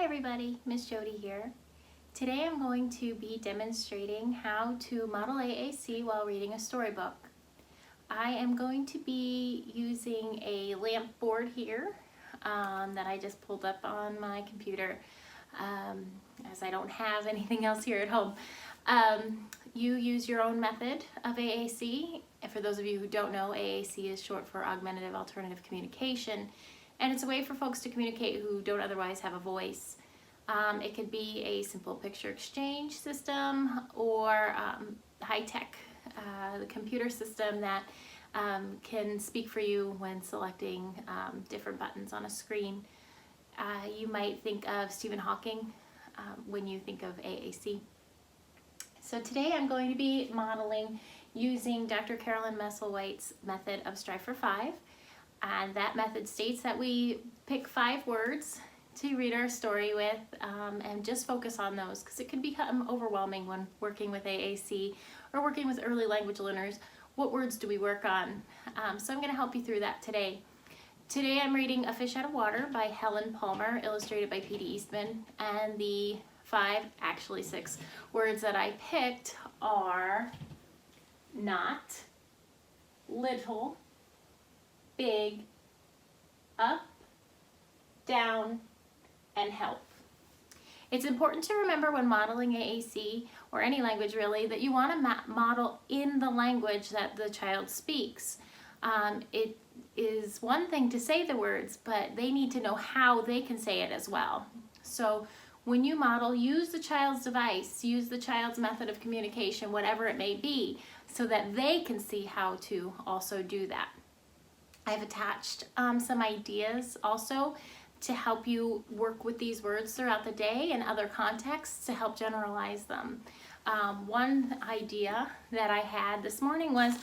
Hi everybody, Miss Jody here. Today I'm going to be demonstrating how to model AAC while reading a storybook. I am going to be using a lamp board here that I just pulled up on my computer as I don't have anything else here at home. You use your own method of AAC. And for those of you who don't know, AAC is short for Augmentative Alternative Communication. And it's a way for folks to communicate who don't otherwise have a voice. It could be a simple picture exchange system or high-tech the computer system that can speak for you when selecting different buttons on a screen. You might think of Stephen Hawking when you think of AAC. So today I'm going to be modeling using Dr. Carolyn Musselwhite's method of Strive for 5. And that method states that we pick 5 words to read our story with and just focus on those because it can become overwhelming when working with AAC or working with early language learners. What words do we work on? So I'm going to help you through that today. Today I'm reading A Fish Out of Water by Helen Palmer, illustrated by P.D. Eastman, and the 6 words that I picked are not, little, big, up, down, and help. It's important to remember when modeling AAC, or any language really, that you want to model in the language that the child speaks. It is one thing to say the words, but they need to know how they can say it as well. So when you model, use the child's device, use the child's method of communication, whatever it may be, so that they can see how to also do that. I've attached some ideas also to help you work with these words throughout the day and other contexts to help generalize them. One idea that I had this morning was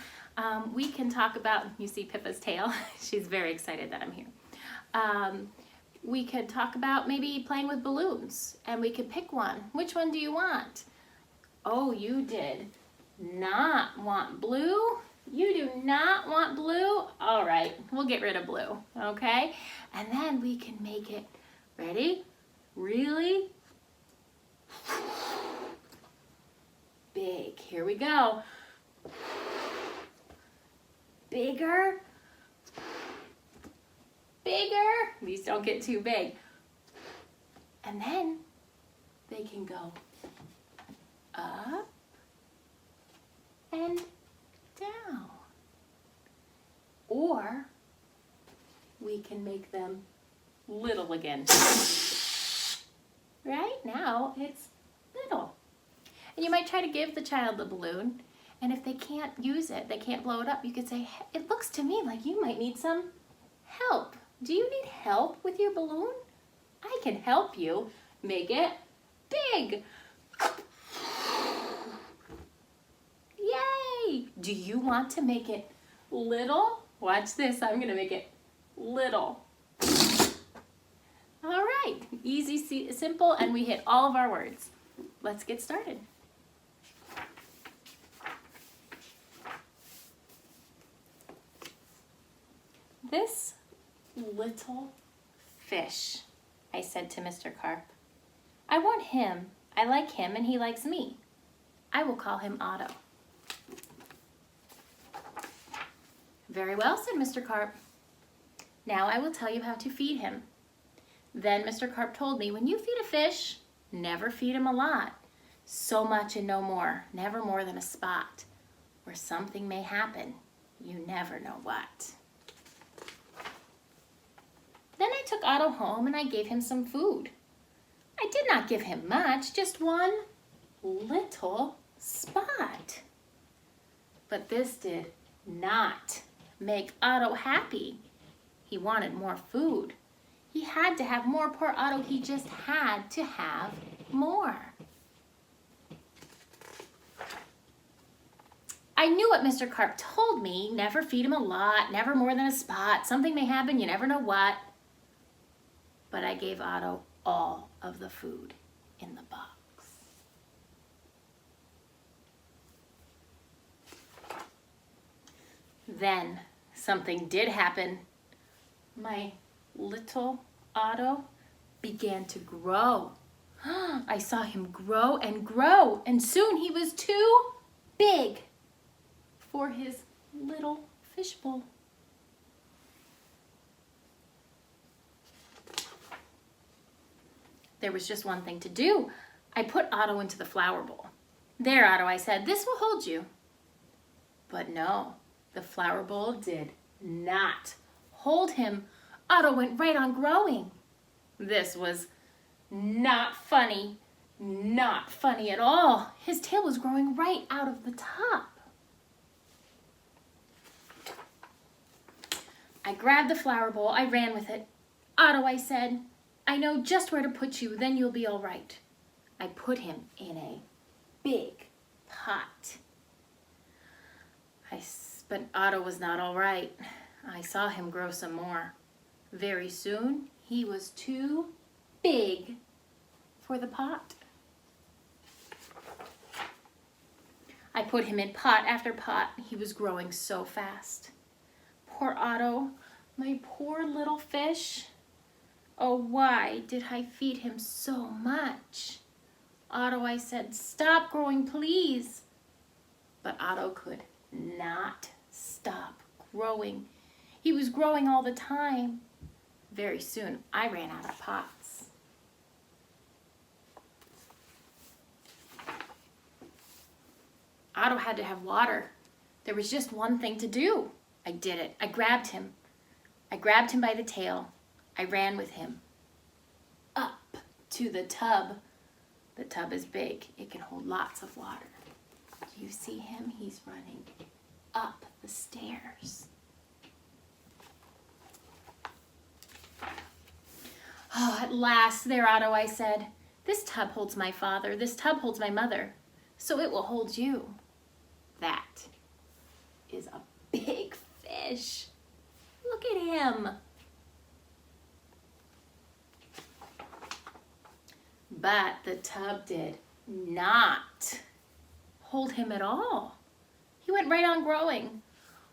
we can talk about, you see Pippa's tail, she's very excited that I'm here. We could talk about maybe playing with balloons and we could pick one. Which one do you want? Oh, you did not want blue? You do not want blue? All right, we'll get rid of blue, okay? And then we can make it, ready? Really? Big, here we go. Bigger. Bigger. These don't get too big. And then they can go up and down. Or we can make them little again. Right now it's little. And you might try to give the child the balloon, and if they can't use it, they can't blow it up, you could say, hey, it looks to me like you might need some help. Do you need help with your balloon? I can help you make it big. Do you want to make it little? Watch this, I'm gonna make it little. All right, easy, simple, and we hit all of our words. Let's get started. This little fish, I said to Mr. Carp. I want him, I like him, and he likes me. I will call him Otto. Very well, said Mr. Carp. Now I will tell you how to feed him. Then Mr. Carp told me, when you feed a fish, never feed him a lot. So much and no more, never more than a spot. Or something may happen, you never know what. Then I took Otto home and I gave him some food. I did not give him much, just one little spot. But this did not make Otto happy. He wanted more food. He had to have more. Poor Otto, he just had to have more. I knew what Mr. Carp told me, never feed him a lot, never more than a spot, something may happen, you never know what. But I gave Otto all of the food in the box. Then something did happen. My little Otto began to grow. I saw him grow and grow, and soon he was too big for his little fishbowl. There was just one thing to do. I put Otto into the flower bowl. There, Otto, I said, this will hold you. But no, the flower bowl did not hold him. Otto went right on growing. This was not funny at all. His tail was growing right out of the top. I grabbed the flower bowl, I ran with it. Otto, I said, I know just where to put you, then you'll be all right. I put him in a big pot. But Otto was not all right. I saw him grow some more. Very soon, he was too big for the pot. I put him in pot after pot. He was growing so fast. Poor Otto, my poor little fish. Oh, why did I feed him so much? Otto, I said, stop growing, please. But Otto could not stop growing. He was growing all the time. Very soon, I ran out of pots. Otto had to have water. There was just one thing to do. I did it. I grabbed him. I grabbed him by the tail. I ran with him up to the tub. The tub is big. It can hold lots of water. Do you see him? He's running up the stairs. Oh, at last, there, Otto, I said. This tub holds my father. This tub holds my mother. So it will hold you. That is a big fish. Look at him. But the tub did not hold him at all. He went right on growing.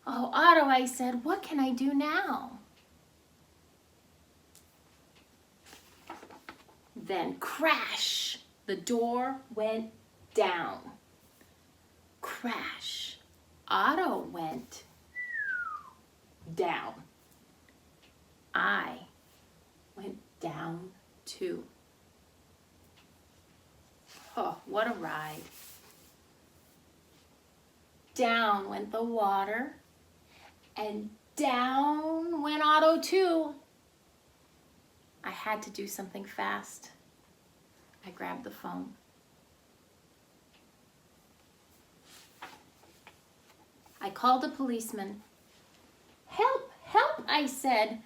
Oh, Otto, I said, what can I do now? Then crash, the door went down. Crash, Otto went down. I went down too. Oh, what a ride. Down went the water, and down went Otto too. I had to do something fast. I grabbed the phone. I called a policeman. Help, help, I said.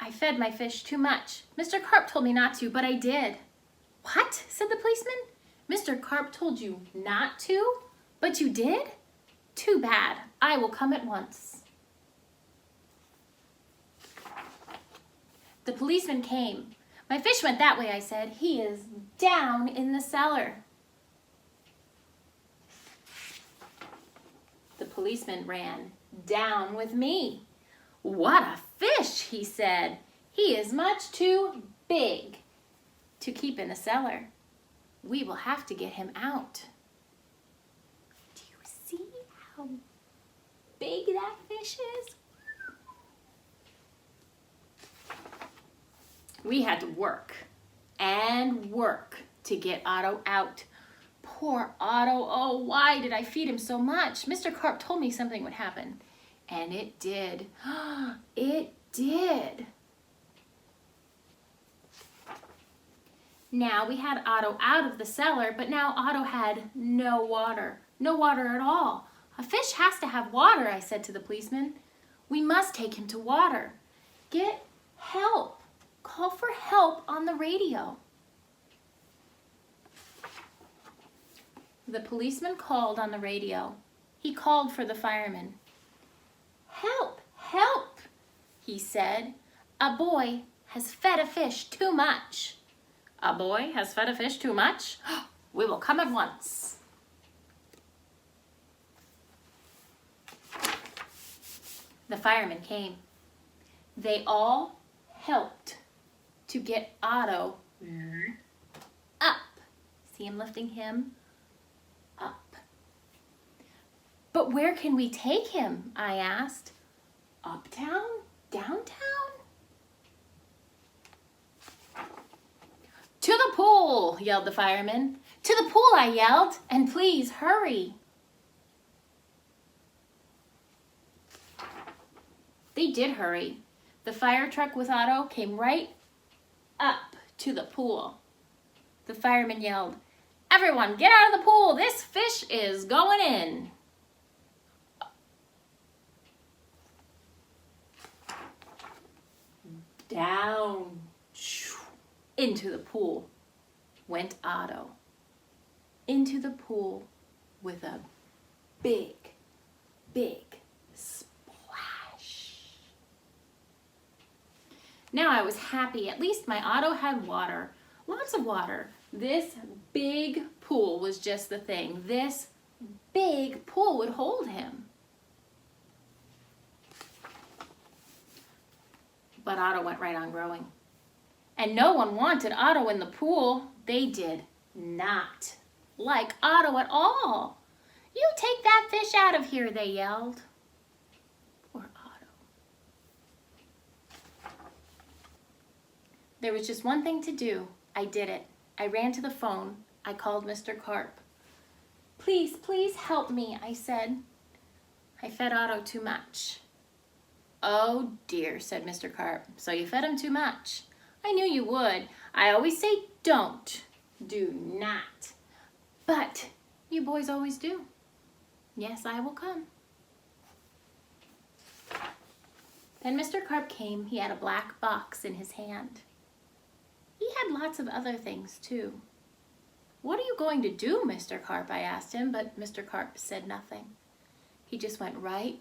I fed my fish too much. Mr. Carp told me not to, but I did. What? Said the policeman. Mr. Carp told you not to, but you did? Too bad. I will come at once. The policeman came. My fish went that way, I said. He is down in the cellar. The policeman ran down with me. What a fish, he said. He is much too big to keep in a cellar. We will have to get him out. Do you see how big that fish is? We had to work and work to get Otto out. Poor Otto, oh, why did I feed him so much? Mr. Carp told me something would happen, and it did. It did. Now we had Otto out of the cellar, but now Otto had no water at all. A fish has to have water, I said to the policeman. We must take him to water. Get help. Call for help on the radio. The policeman called on the radio. He called for the fireman. Help, help, he said. A boy has fed a fish too much. A boy has fed a fish too much? We will come at once. The firemen came. They all helped to get Otto up. See him lifting him up. But where can we take him? I asked. Uptown? Downtown? To the pool, yelled the fireman. To the pool, I yelled, and please hurry. They did hurry. The fire truck with Otto came right up to the pool. The fireman yelled, "Everyone, get out of the pool! This fish is going in!" Down into the pool went Otto. Into the pool with a big, big splash. Now I was happy. At least my Otto had water. Lots of water. This big pool was just the thing. This big pool would hold him. But Otto went right on growing. And no one wanted Otto in the pool. They did not like Otto at all. "You take that fish out of here," they yelled. Poor Otto. There was just one thing to do. I did it. I ran to the phone. I called Mr. Carp. "Please, please help me," I said. "I fed Otto too much." "Oh dear," said Mr. Carp. "So you fed him too much. I knew you would. I always say don't. Do not. But you boys always do. Yes, I will come." Then Mr. Carp came. He had a black box in his hand. He had lots of other things too. "What are you going to do, Mr. Carp?" I asked him, but Mr. Carp said nothing. He just went right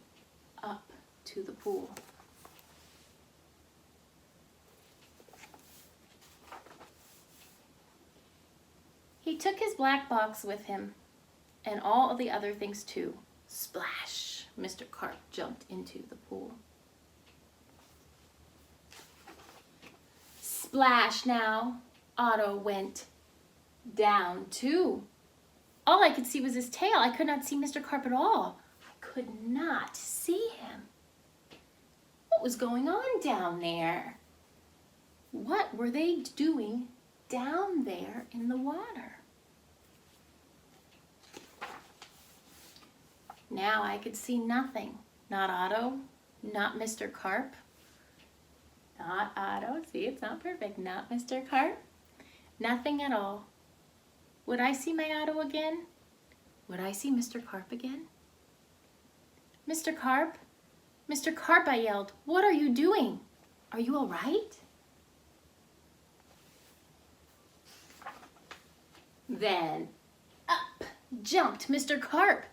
up to the pool. He took his black box with him and all of the other things too. Splash! Mr. Carp jumped into the pool. Splash now! Otto went down too. All I could see was his tail. I could not see Mr. Carp at all. I could not see him. What was going on down there? What were they doing down there in the water? Now I could see nothing. Not Otto, not Mr. Carp. Not Otto. See, it's not perfect. Not Mr. Carp. Nothing at all. Would I see my Otto again? Would I see Mr. Carp again? "Mr. Carp? Mr. Carp," I yelled. "What are you doing? Are you all right?" Then up jumped Mr. Carp.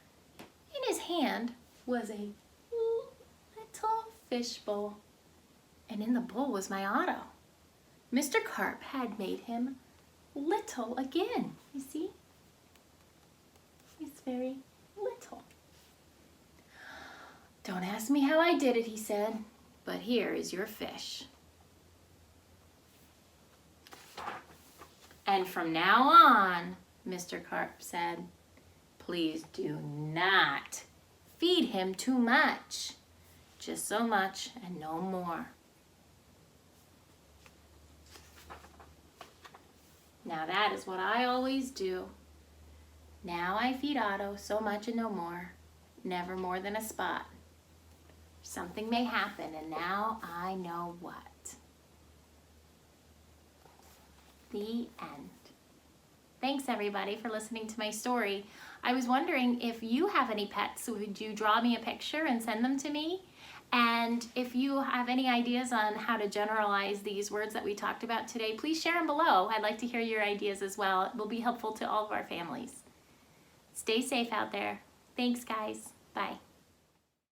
In his hand was a little fish bowl, and in the bowl was my Otto. Mr. Carp had made him little again. You see? He's very little. "Don't ask me how I did it," he said, "but here is your fish. And from now on," Mr. Carp said, "please do not feed him too much. Just so much and no more." Now that is what I always do. Now I feed Otto so much and no more, never more than a spot. Something may happen, and now I know what. The end. Thanks everybody for listening to my story. I was wondering if you have any pets, would you draw me a picture and send them to me? And if you have any ideas on how to generalize these words that we talked about today, please share them below. I'd like to hear your ideas as well. It will be helpful to all of our families. Stay safe out there. Thanks guys. Bye.